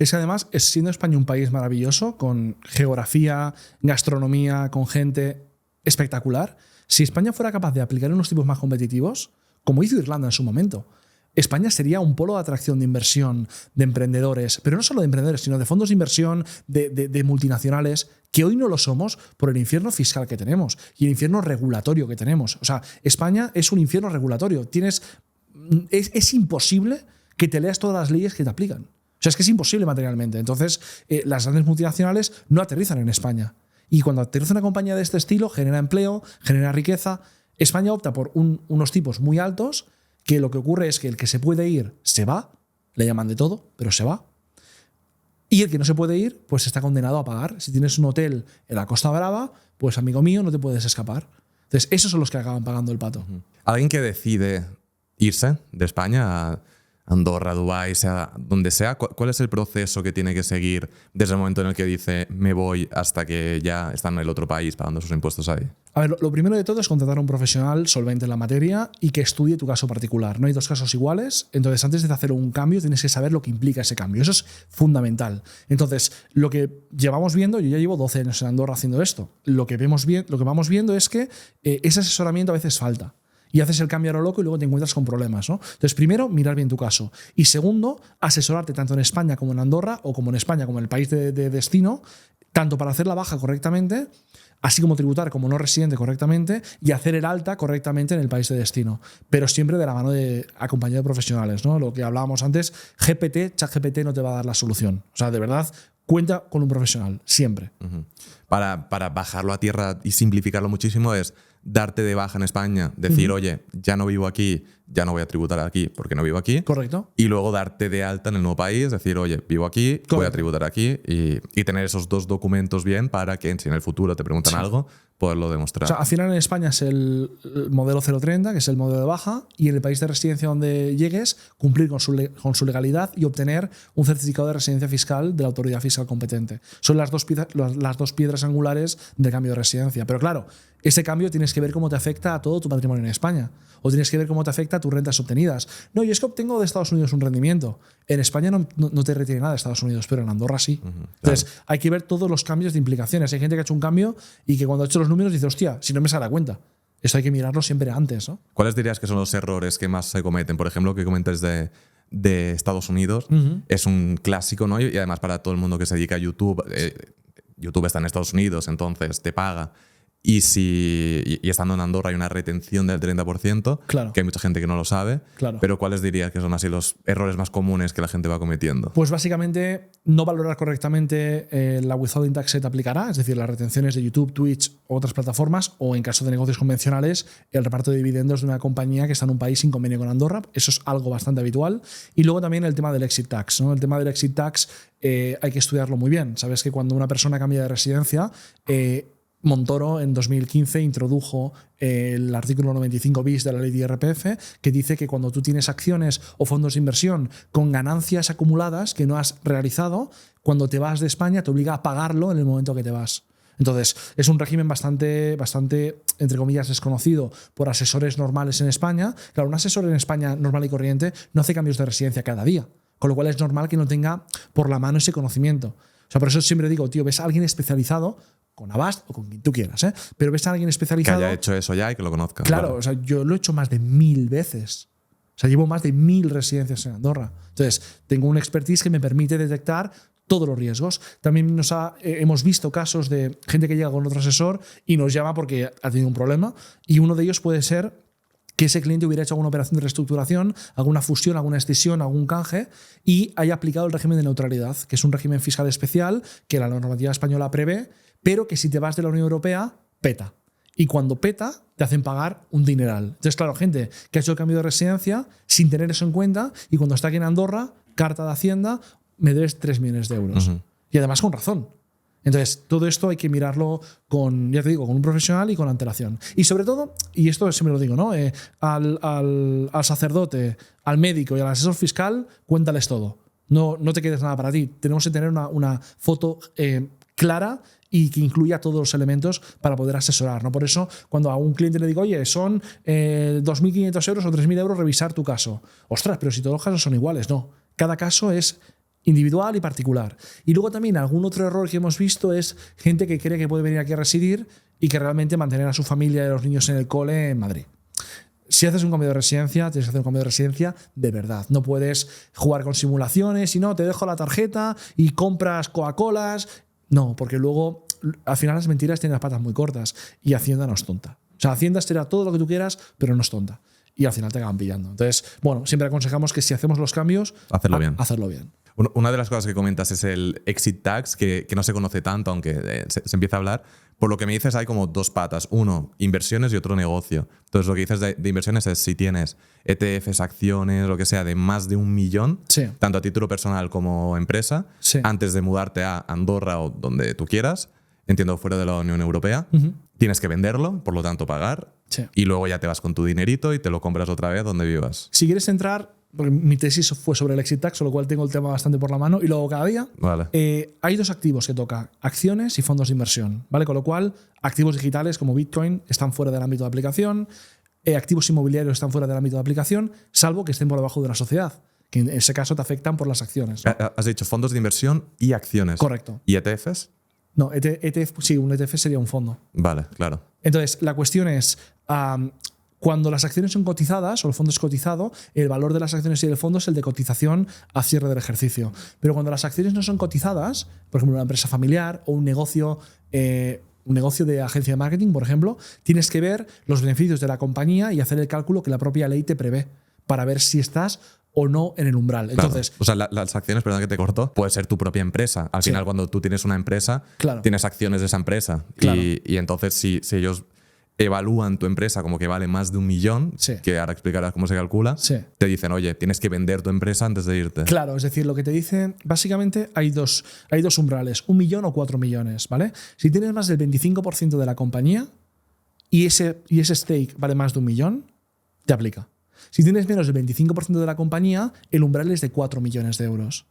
Es que además, siendo España un país maravilloso, con geografía, gastronomía, con gente espectacular, si España fuera capaz de aplicar unos tipos más competitivos, como hizo Irlanda en su momento, España sería un polo de atracción de inversión, de emprendedores, pero no solo de emprendedores, sino de fondos de inversión, de multinacionales, que hoy no lo somos por el infierno fiscal que tenemos y el infierno regulatorio que tenemos. O sea, España es un infierno regulatorio. Es imposible que te leas todas las leyes que te aplican. O sea, es que es imposible materialmente. Entonces, las grandes multinacionales no aterrizan en España. Y cuando aterriza una compañía de este estilo, genera empleo, genera riqueza. España opta por unos tipos muy altos, que lo que ocurre es que el que se puede ir se va, le llaman de todo, pero se va. Y el que no se puede ir, pues está condenado a pagar. Si tienes un hotel en la Costa Brava, pues amigo mío, no te puedes escapar. Entonces, esos son los que acaban pagando el pato. Alguien que decide irse de España a Andorra, Dubái, sea donde sea, ¿cuál es el proceso que tiene que seguir desde el momento en el que dice me voy hasta que ya está en el otro país pagando sus impuestos ahí? A ver, lo primero de todo es contratar a un profesional solvente en la materia y que estudie tu caso particular. No hay dos casos iguales, entonces antes de hacer un cambio tienes que saber lo que implica ese cambio. Eso es fundamental. Entonces, lo que llevamos viendo, yo ya llevo 12 años en Andorra haciendo esto, lo que vamos viendo es que ese asesoramiento a veces falta. Y haces el cambio a lo loco y luego te encuentras con problemas, ¿no? Entonces, primero, mirar bien tu caso. Y segundo, asesorarte tanto en España como en Andorra, o como en España como en el país de destino, tanto para hacer la baja correctamente, así como tributar como no residente correctamente, y hacer el alta correctamente en el país de destino. Pero siempre de la mano de acompañado de profesionales, ¿no? Lo que hablábamos antes, ChatGPT no te va a dar la solución. O sea, de verdad, cuenta con un profesional, siempre. Para bajarlo a tierra y simplificarlo muchísimo es darte de baja en España, decir, oye, ya no vivo aquí, ya no voy a tributar aquí porque no vivo aquí. Correcto. Y luego darte de alta en el nuevo país, decir, oye, vivo aquí, voy a tributar aquí y tener esos dos documentos bien para que si en el futuro te preguntan algo, poderlo demostrar. O sea, al final en España es el modelo 030, que es el modelo de baja, y en el país de residencia donde llegues, cumplir con su legalidad y obtener un certificado de residencia fiscal de la autoridad fiscal competente. Son las dos piedras angulares del cambio de residencia. Pero claro, ese cambio tienes que ver cómo te afecta a todo tu patrimonio en España. O tienes que ver cómo te afecta a tus rentas obtenidas. No, yo es que obtengo de Estados Unidos un rendimiento. En España no te retiene nada de Estados Unidos, pero en Andorra sí. Entonces, hay que ver todos los cambios de implicaciones. Hay gente que ha hecho un cambio y que cuando ha hecho los números dice, hostia, si no me sale a cuenta. Esto hay que mirarlo siempre antes, ¿no? ¿Cuáles dirías que son los errores que más se cometen? Por ejemplo, que comentes de Estados Unidos. Es un clásico, ¿no? Y además para todo el mundo que se dedica a YouTube, YouTube está en Estados Unidos, entonces te paga. Y estando en Andorra hay una retención del 30%, claro, que hay mucha gente que no lo sabe. Claro. Pero ¿cuáles dirías que son así los errores más comunes que la gente va cometiendo? Pues básicamente no valorar correctamente la withholding tax se te aplicará, es decir, las retenciones de YouTube, Twitch u otras plataformas, o en caso de negocios convencionales, el reparto de dividendos de una compañía que está en un país sin convenio con Andorra. Eso es algo bastante habitual. Y luego también el tema del exit tax, ¿no? El tema del exit tax hay que estudiarlo muy bien. Sabes que cuando una persona cambia de residencia, Montoro en 2015 introdujo el artículo 95 bis de la ley de IRPF, que dice que cuando tú tienes acciones o fondos de inversión con ganancias acumuladas que no has realizado, cuando te vas de España te obliga a pagarlo en el momento que te vas. Entonces, es un régimen bastante, entre comillas, desconocido por asesores normales en España. Claro, un asesor en España normal y corriente no hace cambios de residencia cada día, con lo cual es normal que no tenga por la mano ese conocimiento. O sea, por eso siempre digo, tío, ves a alguien especializado con Avast o con quien tú quieras, pero ves a alguien especializado que haya hecho eso ya y que lo conozca. Claro, o sea, yo lo he hecho más de 1000 veces. O sea, llevo más de 1000 residencias en Andorra. Entonces, tengo un expertise que me permite detectar todos los riesgos. También hemos visto casos de gente que llega con otro asesor y nos llama porque ha tenido un problema, y uno de ellos puede ser que ese cliente hubiera hecho alguna operación de reestructuración, alguna fusión, alguna escisión, algún canje, y haya aplicado el régimen de neutralidad, que es un régimen fiscal especial que la normativa española prevé, pero que si te vas de la Unión Europea, peta. Y cuando peta, te hacen pagar un dineral. Entonces, claro, gente que ha hecho el cambio de residencia sin tener eso en cuenta, y cuando está aquí en Andorra, carta de Hacienda, me debes 3 millones de euros. Y además con razón. Entonces, todo esto hay que mirarlo con, ya te digo, con un profesional y con antelación. Y sobre todo, y esto siempre lo digo, ¿no? Al sacerdote, al médico y al asesor fiscal, cuéntales todo. No te quedes nada para ti. Tenemos que tener una foto clara y que incluya todos los elementos para poder asesorar, ¿no? Por eso, cuando a un cliente le digo, oye, son 2.500 euros o 3.000 euros revisar tu caso. Ostras, pero si todos los casos son iguales, no. Cada caso es individual y particular. Y luego también algún otro error que hemos visto es gente que cree que puede venir aquí a residir y que realmente mantener a su familia y a los niños en el cole en Madrid. Si haces un cambio de residencia, tienes que hacer un cambio de residencia de verdad. No puedes jugar con simulaciones y no, te dejo la tarjeta y compras Coca-Colas. No, porque luego al final las mentiras tienen las patas muy cortas y Hacienda no es tonta. O sea, Hacienda te da todo lo que tú quieras, pero no es tonta. Y al final te acaban pillando. Entonces, bueno, siempre aconsejamos que si hacemos los cambios, hacerlo bien. Hacerlo bien. Una de las cosas que comentas es el exit tax, que no se conoce tanto, aunque se empieza a hablar. Por lo que me dices, hay como dos patas. Uno, inversiones y otro, negocio. Entonces, lo que dices de inversiones es si tienes ETFs, acciones, lo que sea, de más de 1 millón, sí, tanto a título personal como empresa, sí, antes de mudarte a Andorra o donde tú quieras, entiendo, fuera de la Unión Europea, tienes que venderlo, por lo tanto pagar, sí, y luego ya te vas con tu dinerito y te lo compras otra vez donde vivas. Si quieres entrar, porque mi tesis fue sobre el exit tax, con lo cual tengo el tema bastante por la mano, y luego cada día Vale. Hay dos activos que toca, acciones y fondos de inversión, ¿vale? Con lo cual, activos digitales como Bitcoin están fuera del ámbito de aplicación, activos inmobiliarios están fuera del ámbito de aplicación, salvo que estén por debajo de la sociedad, que en ese caso te afectan por las acciones, ¿no? Has dicho fondos de inversión y acciones. Correcto. ¿Y ETFs? No, ETF, sí, un ETF sería un fondo. Vale, claro. Entonces, la cuestión es, cuando las acciones son cotizadas o el fondo es cotizado, el valor de las acciones y del fondo es el de cotización a cierre del ejercicio. Pero cuando las acciones no son cotizadas, por ejemplo, una empresa familiar o un negocio de agencia de marketing, por ejemplo, tienes que ver los beneficios de la compañía y hacer el cálculo que la propia ley te prevé para ver si estás o no en el umbral. Entonces, claro. O sea, las acciones, perdón que te corto, puede ser tu propia empresa. Al final, cuando tú tienes una empresa, claro, tienes acciones de esa empresa. Claro. Y entonces, si ellos evalúan tu empresa como que vale más de 1 millón, sí, que ahora explicarás cómo se calcula, sí, te dicen, oye, tienes que vender tu empresa antes de irte. Claro, es decir, lo que te dicen, básicamente hay dos umbrales, 1 millón o 4 millones, ¿vale? Si tienes más del 25% de la compañía y ese stake vale más de 1 millón, te aplica. Si tienes menos del 25% de la compañía, el umbral es de 4 millones de euros.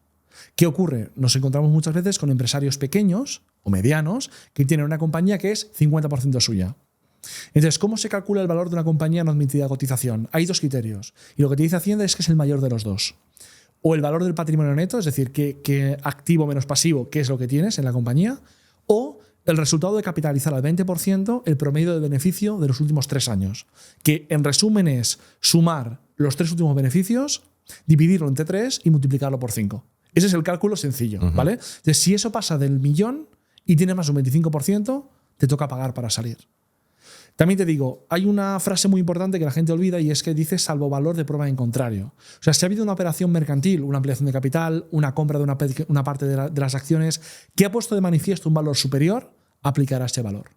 ¿Qué ocurre? Nos encontramos muchas veces con empresarios pequeños o medianos que tienen una compañía que es 50% suya. Entonces, ¿cómo se calcula el valor de una compañía no admitida a cotización? Hay dos criterios. Y lo que te dice Hacienda es que es el mayor de los dos. O el valor del patrimonio neto, es decir, qué activo menos pasivo, qué es lo que tienes en la compañía, o el resultado de capitalizar al 20% el promedio de beneficio de los últimos 3 años. Que en resumen es sumar los 3 últimos beneficios, dividirlo entre 3 y multiplicarlo por 5. Ese es el cálculo sencillo, ¿vale? Entonces, si eso pasa del millón y tienes más de un 25%, te toca pagar para salir. También te digo, hay una frase muy importante que la gente olvida y es que dice salvo valor de prueba en contrario. O sea, si ha habido una operación mercantil, una ampliación de capital, una compra de una parte de las acciones que ha puesto de manifiesto un valor superior, aplicará ese valor.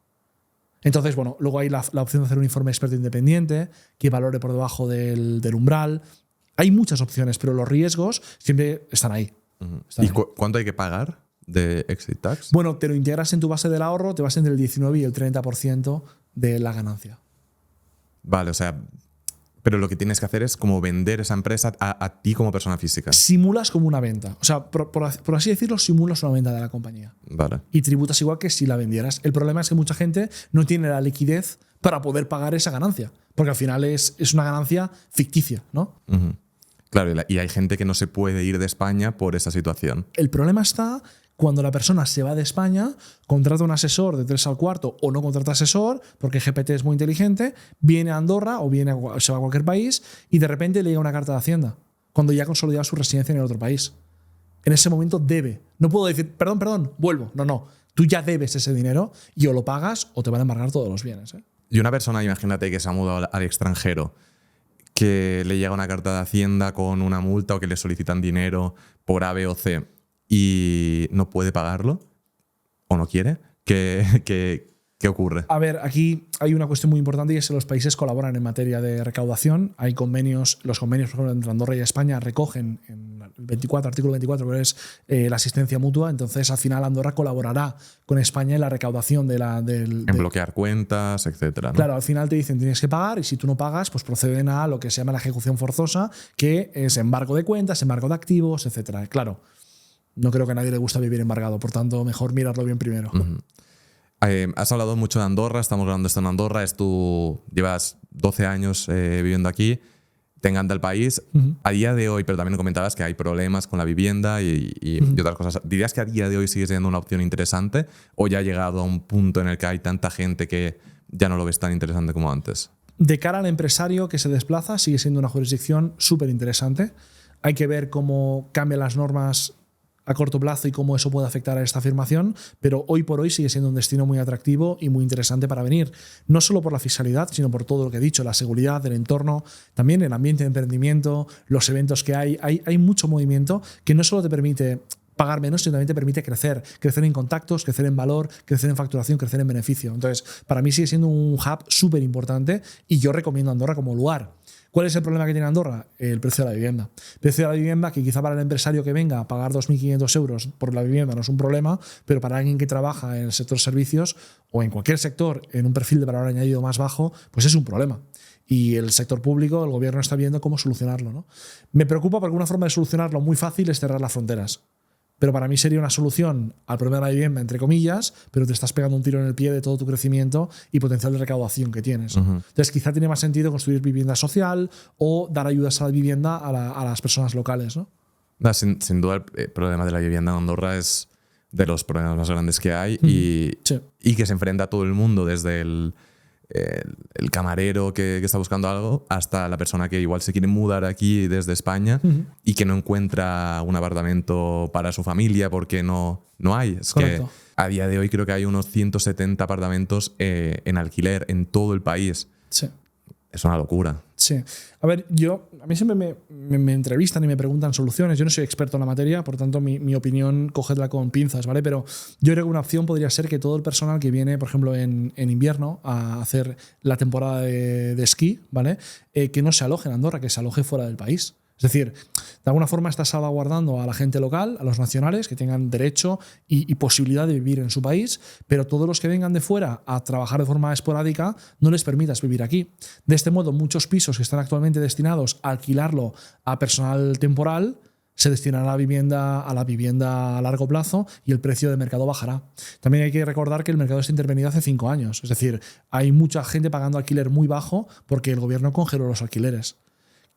Entonces, bueno, luego hay la opción de hacer un informe experto independiente que valore por debajo del umbral. Hay muchas opciones, pero los riesgos siempre están ahí. ¿Y cuánto hay que pagar de exit tax? Bueno, te lo integras en tu base del ahorro, te vas entre el 19 y el 30% de la ganancia. Vale, o sea, pero lo que tienes que hacer es como vender esa empresa a ti como persona física. Simulas como una venta. O sea, por así decirlo, simulas una venta de la compañía. Vale. Y tributas igual que si la vendieras. El problema es que mucha gente no tiene la liquidez para poder pagar esa ganancia. Porque al final es una ganancia ficticia, ¿no? Claro, y hay gente que no se puede ir de España por esa situación. El problema está cuando la persona se va de España, contrata un asesor de 3 al cuarto o no contrata asesor, porque GPT es muy inteligente, viene a Andorra o se va a cualquier país y de repente le llega una carta de Hacienda, cuando ya ha consolidado su residencia en el otro país. En ese momento debe. No puedo decir, perdón, vuelvo. No. Tú ya debes ese dinero y o lo pagas o te van a embargar todos los bienes. Y una persona, imagínate, que se ha mudado al extranjero, que le llega una carta de Hacienda con una multa o que le solicitan dinero por A, B o C y no puede pagarlo o no quiere, ¿qué ocurre? A ver, aquí hay una cuestión muy importante y es que los países colaboran en materia de recaudación. Hay convenios, los convenios, por ejemplo, entre Andorra y España recogen en el artículo 24, que es la asistencia mutua. Entonces, al final, Andorra colaborará con España en la recaudación en bloquear cuentas, etcétera, ¿no? Claro, al final te dicen tienes que pagar y si tú no pagas, pues proceden a lo que se llama la ejecución forzosa, que es embargo de cuentas, embargo de activos, etcétera. Claro, no creo que a nadie le gusta vivir embargado, por tanto, mejor mirarlo bien primero. Has hablado mucho de Andorra, estamos hablando de esto en Andorra, llevas 12 años viviendo aquí. te encanta el país. A día de hoy, pero también comentabas que hay problemas con la vivienda y otras cosas. ¿Dirías que a día de hoy sigue siendo una opción interesante o ya ha llegado a un punto en el que hay tanta gente que ya no lo ves tan interesante como antes? De cara al empresario que se desplaza, sigue siendo una jurisdicción súper interesante. Hay que ver cómo cambian las normas a corto plazo y cómo eso puede afectar a esta afirmación, pero hoy por hoy sigue siendo un destino muy atractivo y muy interesante para venir. No solo por la fiscalidad, sino por todo lo que he dicho, la seguridad, el entorno, también el ambiente de emprendimiento, los eventos que hay. Hay mucho movimiento que no solo te permite pagar menos, sino también te permite crecer en contactos, crecer en valor, crecer en facturación, crecer en beneficio. Entonces, para mí sigue siendo un hub súper importante y yo recomiendo Andorra como lugar. ¿Cuál es el problema que tiene Andorra? El precio de la vivienda. El precio de la vivienda, que quizá para el empresario que venga a pagar 2.500 euros por la vivienda no es un problema, pero para alguien que trabaja en el sector servicios o en cualquier sector en un perfil de valor añadido más bajo, pues es un problema. Y el sector público, el gobierno está viendo cómo solucionarlo, ¿no? Me preocupa porque una forma de solucionarlo muy fácil es cerrar las fronteras. Pero para mí sería una solución al problema de la vivienda, entre comillas, pero te estás pegando un tiro en el pie de todo tu crecimiento y potencial de recaudación que tienes. Entonces, quizá tiene más sentido construir vivienda social o dar ayudas a la vivienda a las personas locales, ¿no? Sin duda, el problema de la vivienda en Andorra es de los problemas más grandes que hay y que se enfrenta a todo el mundo, desde el camarero que está buscando algo hasta la persona que igual se quiere mudar aquí desde España y que no encuentra un apartamento para su familia porque no hay. Es Correcto. que a día de hoy creo que hay unos 170 apartamentos en alquiler en todo el país. Sí. Es una locura. Sí. A ver, a mí siempre me entrevistan y me preguntan soluciones. Yo no soy experto en la materia, por tanto mi opinión cogedla con pinzas, ¿vale? Pero yo creo que una opción podría ser que todo el personal que viene, por ejemplo, en invierno a hacer la temporada de esquí, ¿vale? Que no se aloje en Andorra, que se aloje fuera del país. Es decir, de alguna forma está salvaguardando a la gente local, a los nacionales, que tengan derecho y posibilidad de vivir en su país, pero todos los que vengan de fuera a trabajar de forma esporádica, no les permitas vivir aquí. De este modo, muchos pisos que están actualmente destinados a alquilarlo a personal temporal se destinará a la vivienda a largo plazo y el precio de mercado bajará. También hay que recordar que el mercado está intervenido hace 5 años. Es decir, hay mucha gente pagando alquiler muy bajo porque el gobierno congeló los alquileres.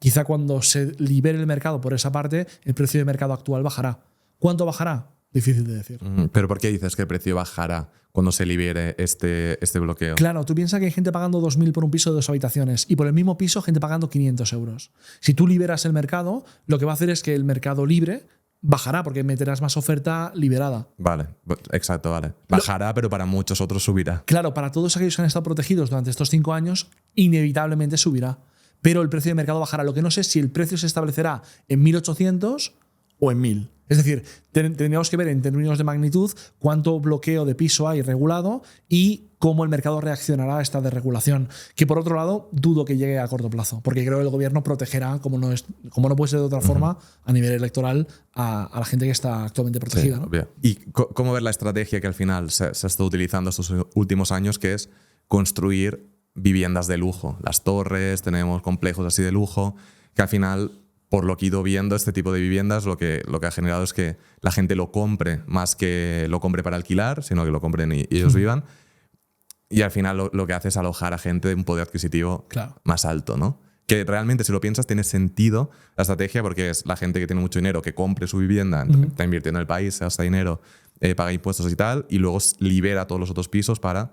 Quizá cuando se libere el mercado por esa parte, el precio de mercado actual bajará. ¿Cuánto bajará? Difícil de decir. ¿Pero por qué dices que el precio bajará cuando se libere este bloqueo? Claro, tú piensas que hay gente pagando 2.000 por un piso de 2 habitaciones y por el mismo piso gente pagando 500 euros. Si tú liberas el mercado, lo que va a hacer es que el mercado libre bajará porque meterás más oferta liberada. Vale, exacto, vale. Bajará, pero para muchos otros subirá. Claro, para todos aquellos que han estado protegidos durante estos 5 años, inevitablemente subirá. Pero el precio de mercado bajará. Lo que no sé es si el precio se establecerá en 1.800 o en 1.000. Es decir, tendríamos que ver en términos de magnitud cuánto bloqueo de piso hay regulado y cómo el mercado reaccionará a esta desregulación. Que por otro lado, dudo que llegue a corto plazo, porque creo que el gobierno protegerá, como no puede ser de otra forma, a nivel electoral, a la gente que está actualmente protegida. Sí, ¿no? obvio. ¿Y cómo ver la estrategia que al final se ha estado utilizando estos últimos años, que es construir viviendas de lujo? Las torres, tenemos complejos así de lujo, que al final, por lo que he ido viendo, este tipo de viviendas lo que ha generado es que la gente lo compre, más que lo compre para alquilar, sino que lo compren y ellos vivan. Y al final lo que hace es alojar a gente de un poder adquisitivo más alto, ¿no? Que realmente, si lo piensas, tiene sentido la estrategia, porque es la gente que tiene mucho dinero que compre su vivienda, está invirtiendo en el país, se gasta dinero, paga impuestos y tal, y luego libera todos los otros pisos para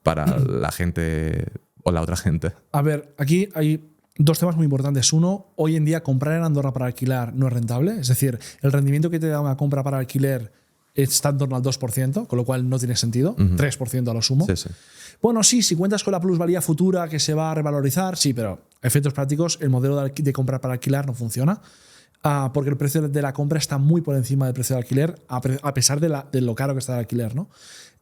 la gente o la otra gente. A ver, aquí hay 2 temas muy importantes. Uno, hoy en día comprar en Andorra para alquilar no es rentable. Es decir, el rendimiento que te da una compra para alquiler está en torno al 2%, con lo cual no tiene sentido. 3% a lo sumo. Sí, sí. Bueno, sí, si cuentas con la plusvalía futura que se va a revalorizar, sí, pero a efectos prácticos el modelo de comprar para alquilar no funciona. Porque el precio de la compra está muy por encima del precio de alquiler, a pesar de lo caro que está el alquiler, ¿no?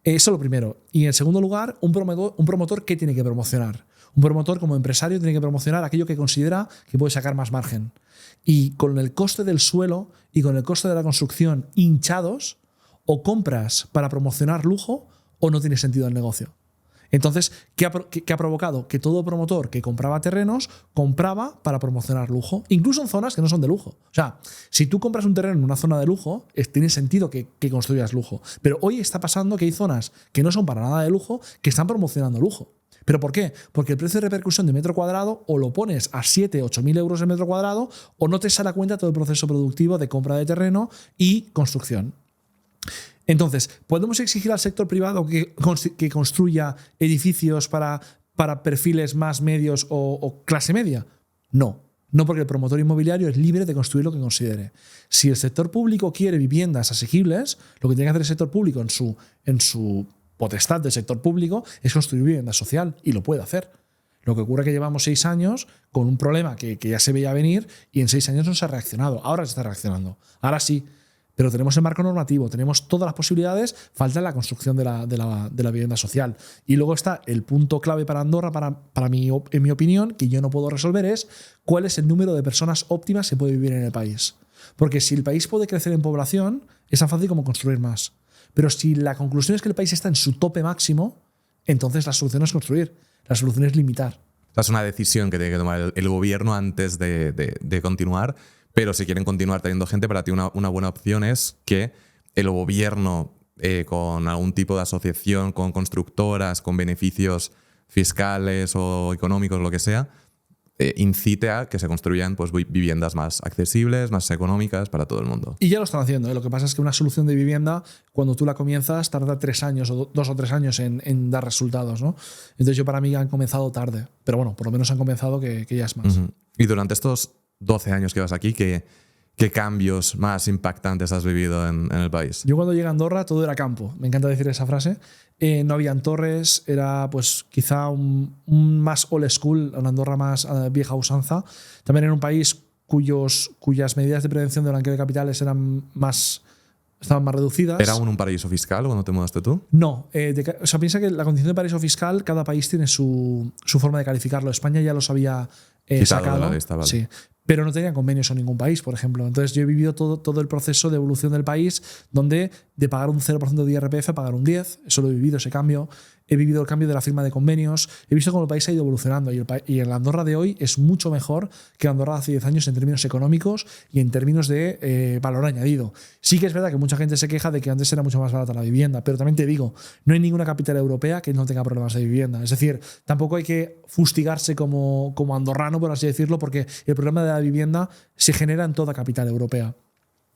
Eso es lo primero. Y en segundo lugar, un promotor ¿qué tiene que promocionar? Un promotor como empresario tiene que promocionar aquello que considera que puede sacar más margen. Y con el coste del suelo y con el coste de la construcción hinchados, o compras para promocionar lujo o no tiene sentido el negocio. Entonces, ¿qué ha provocado? Que todo promotor que compraba terrenos compraba para promocionar lujo, incluso en zonas que no son de lujo. O sea, si tú compras un terreno en una zona de lujo, tiene sentido que construyas lujo. Pero hoy está pasando que hay zonas que no son para nada de lujo que están promocionando lujo. ¿Pero por qué? Porque el precio de repercusión de metro cuadrado o lo pones a 7.000, 8.000 euros el metro cuadrado o no te sale a cuenta todo el proceso productivo de compra de terreno y construcción. Entonces, ¿podemos exigir al sector privado que construya edificios para perfiles más medios o clase media? No. No, porque el promotor inmobiliario es libre de construir lo que considere. Si el sector público quiere viviendas asequibles, lo que tiene que hacer el sector público en su potestad del sector público es construir vivienda social, y lo puede hacer. Lo que ocurre es que llevamos 6 años con un problema que ya se veía venir y en 6 años no se ha reaccionado. Ahora se está reaccionando. Ahora sí. Pero tenemos el marco normativo, tenemos todas las posibilidades, falta la construcción de la vivienda social. Y luego está el punto clave para Andorra, en mi opinión, que yo no puedo resolver, es cuál es el número de personas óptimas que puede vivir en el país. Porque si el país puede crecer en población, es tan fácil como construir más. Pero si la conclusión es que el país está en su tope máximo, entonces la solución no es construir, la solución es limitar. Es una decisión que tiene que tomar el gobierno antes de continuar. Pero si quieren continuar teniendo gente, para ti una buena opción es que el gobierno, con algún tipo de asociación, con constructoras, con beneficios fiscales o económicos, lo que sea, incite a que se construyan pues, viviendas más accesibles, más económicas para todo el mundo. Y ya lo están haciendo, ¿eh? Lo que pasa es que una solución de vivienda, cuando tú la comienzas, tarda 3 años o 2 o 3 años en dar resultados, ¿no? Entonces yo para mí han comenzado tarde. Pero bueno, por lo menos han comenzado que ya es más. Y durante estos 12 años que vas aquí, ¿qué cambios más impactantes has vivido en el país? Yo cuando llegué a Andorra todo era campo. Me encanta decir esa frase. No habían torres, era pues quizá un más old school, una Andorra más vieja usanza. También era un país cuyas medidas de prevención de blanqueo de capitales estaban más reducidas. ¿Era aún un paraíso fiscal cuando te mudaste tú? No. Piensa que la condición de paraíso fiscal, cada país tiene su forma de calificarlo. España ya los había sacado. De la lista, vale. Sí. Pero no tenían convenios con ningún país, por ejemplo. Entonces yo he vivido todo el proceso de evolución del país, donde de pagar un 0% de IRPF a pagar un 10%. Eso lo he vivido, ese cambio. He vivido el cambio de la firma de convenios. He visto cómo el país ha ido evolucionando. Y el Andorra de hoy es mucho mejor que Andorra de hace 10 años en términos económicos y en términos de valor añadido. Sí que es verdad que mucha gente se queja de que antes era mucho más barata la vivienda, pero también te digo, no hay ninguna capital europea que no tenga problemas de vivienda. Es decir, tampoco hay que fustigarse como andorrano, por así decirlo, porque el problema de la vivienda se genera en toda capital europea.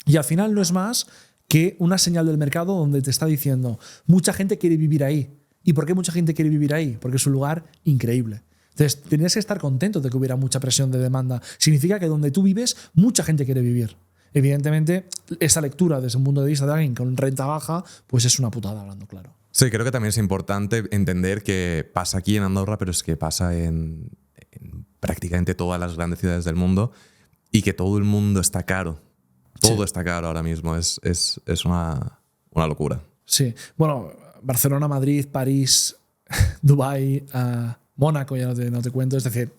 Y al final no es más que una señal del mercado donde te está diciendo mucha gente quiere vivir ahí. ¿Y por qué mucha gente quiere vivir ahí? Porque es un lugar increíble. Entonces, tenías que estar contento de que hubiera mucha presión de demanda. Significa que donde tú vives, mucha gente quiere vivir. Evidentemente, esa lectura desde un punto de vista de alguien con renta baja, pues es una putada, hablando claro. Sí, creo que también es importante entender que pasa aquí en Andorra, pero es que pasa en prácticamente todas las grandes ciudades del mundo, y que todo el mundo está caro. Todo está caro ahora mismo. Es una locura. Sí. Bueno, Barcelona, Madrid, París, Dubái, Mónaco, ya no te cuento. Es decir,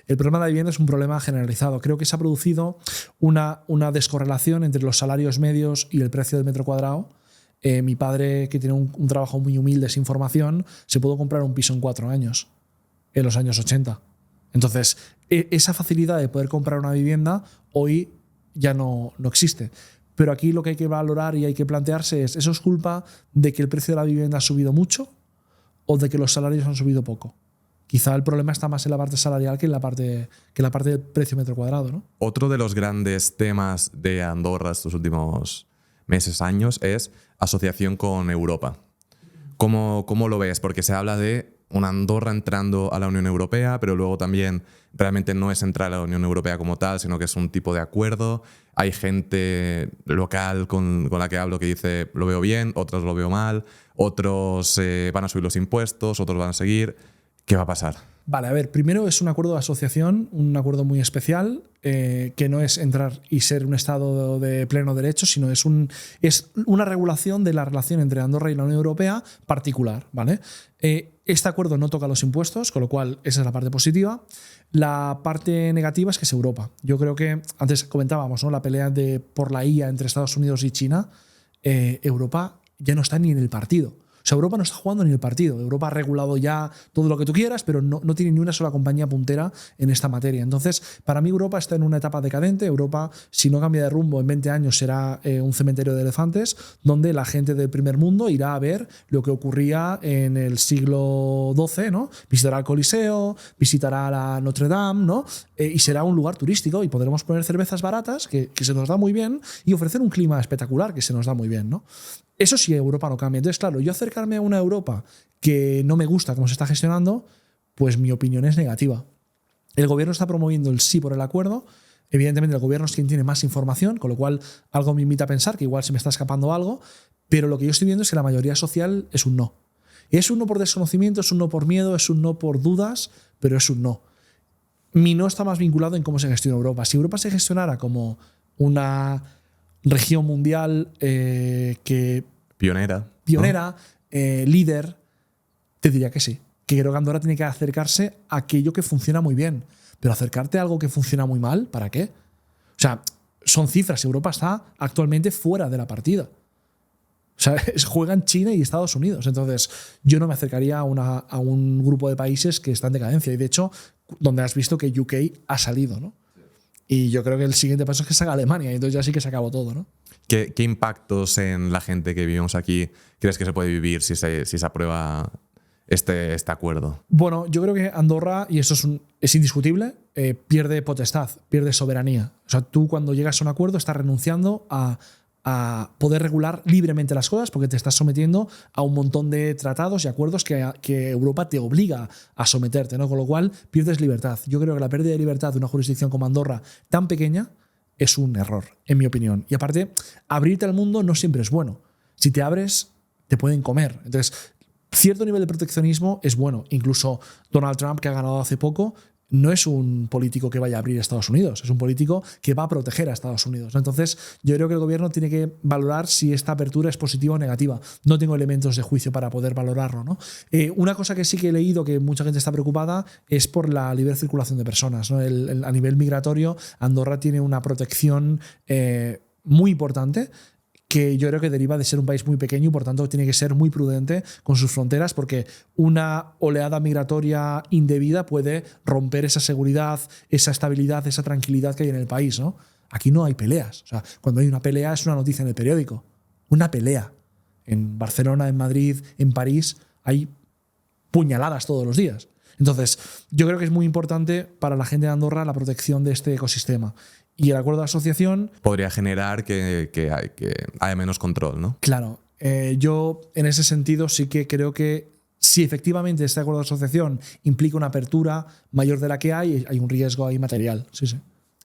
el problema de la vivienda es un problema generalizado. Creo que se ha producido una descorrelación entre los salarios medios y el precio del metro cuadrado. Mi padre, que tiene un trabajo muy humilde sin formación, se pudo comprar un piso en 4 años, en los años 80. Entonces, esa facilidad de poder comprar una vivienda hoy ya no existe. Pero aquí lo que hay que valorar y hay que plantearse es, ¿eso es culpa de que el precio de la vivienda ha subido mucho o de que los salarios han subido poco? Quizá el problema está más en la parte salarial que en la parte del precio metro cuadrado, ¿no? Otro de los grandes temas de Andorra estos últimos meses, años, es asociación con Europa. ¿Cómo lo ves? Porque se habla de una Andorra entrando a la Unión Europea, pero luego también realmente no es entrar a la Unión Europea como tal, sino que es un tipo de acuerdo. Hay gente local con la que hablo que dice lo veo bien, otros lo veo mal, otros van a subir los impuestos, otros van a seguir. ¿Qué va a pasar? Vale, a ver, primero es un acuerdo de asociación, un acuerdo muy especial, que no es entrar y ser un Estado de pleno derecho, sino es una regulación de la relación entre Andorra y la Unión Europea particular, ¿vale? Este acuerdo no toca los impuestos, con lo cual esa es la parte positiva. La parte negativa es que es Europa. Yo creo que, antes comentábamos, ¿no?, la pelea por la IA entre Estados Unidos y China. Europa ya no está ni en el partido. O sea, Europa no está jugando ni el partido. Europa ha regulado ya todo lo que tú quieras, pero no tiene ni una sola compañía puntera en esta materia. Entonces, para mí Europa está en una etapa decadente. Europa, si no cambia de rumbo, en 20 años será un cementerio de elefantes, donde la gente del primer mundo irá a ver lo que ocurría en el siglo XII, ¿no? Visitará el Coliseo, visitará la Notre Dame, ¿no? Y será un lugar turístico y podremos poner cervezas baratas, que se nos da muy bien, y ofrecer un clima espectacular, que se nos da muy bien, ¿no? Eso sí, Europa no cambia. Entonces, claro, yo acercarme a una Europa que no me gusta cómo se está gestionando, pues mi opinión es negativa. El gobierno está promoviendo el sí por el acuerdo. Evidentemente, el gobierno es quien tiene más información, con lo cual algo me invita a pensar que igual se me está escapando algo, pero lo que yo estoy viendo es que la mayoría social es un no. Es un no por desconocimiento, es un no por miedo, es un no por dudas, pero es un no. Mi no está más vinculado en cómo se gestiona Europa. Si Europa se gestionara como una región mundial que Pionera. ¿no? Líder, te diría que sí. Que creo que Andorra tiene que acercarse a aquello que funciona muy bien. Pero acercarte a algo que funciona muy mal, ¿para qué? O sea, son cifras. Europa está actualmente fuera de la partida. O sea, juegan China y Estados Unidos. Entonces, yo no me acercaría a un grupo de países que están en decadencia. Y de hecho, donde has visto que UK ha salido, ¿no? Y yo creo que el siguiente paso es que salga Alemania. Y entonces ya sí que se acabó todo, ¿no? ¿Qué impactos en la gente que vivimos aquí crees que se puede vivir si se aprueba este acuerdo? Bueno, yo creo que Andorra, y eso es indiscutible, pierde potestad, pierde soberanía. O sea, tú cuando llegas a un acuerdo estás renunciando a poder regular libremente las cosas porque te estás sometiendo a un montón de tratados y acuerdos que Europa te obliga a someterte, ¿no? Con lo cual pierdes libertad. Yo creo que la pérdida de libertad de una jurisdicción como Andorra tan pequeña es un error, en mi opinión. Y aparte, abrirte al mundo no siempre es bueno. Si te abres, te pueden comer. Entonces, cierto nivel de proteccionismo es bueno. Incluso Donald Trump, que ha ganado hace poco, no es un político que vaya a abrir a Estados Unidos, es un político que va a proteger a Estados Unidos. Entonces, yo creo que el gobierno tiene que valorar si esta apertura es positiva o negativa. No tengo elementos de juicio para poder valorarlo, ¿no? Una cosa que sí que he leído que mucha gente está preocupada es por la libre circulación de personas, ¿no? A nivel migratorio, Andorra tiene una protección muy importante, que yo creo que deriva de ser un país muy pequeño y por tanto tiene que ser muy prudente con sus fronteras porque una oleada migratoria indebida puede romper esa seguridad, esa estabilidad, esa tranquilidad que hay en el país, ¿no? Aquí no hay peleas. O sea, cuando hay una pelea es una noticia en el periódico. Una pelea. En Barcelona, en Madrid, en París hay puñaladas todos los días. Entonces, yo creo que es muy importante para la gente de Andorra la protección de este ecosistema. Y el acuerdo de asociación podría generar que haya menos control, ¿no? Claro. Yo, en ese sentido, sí que creo que si efectivamente este acuerdo de asociación implica una apertura mayor de la que hay un riesgo ahí material. Sí, sí.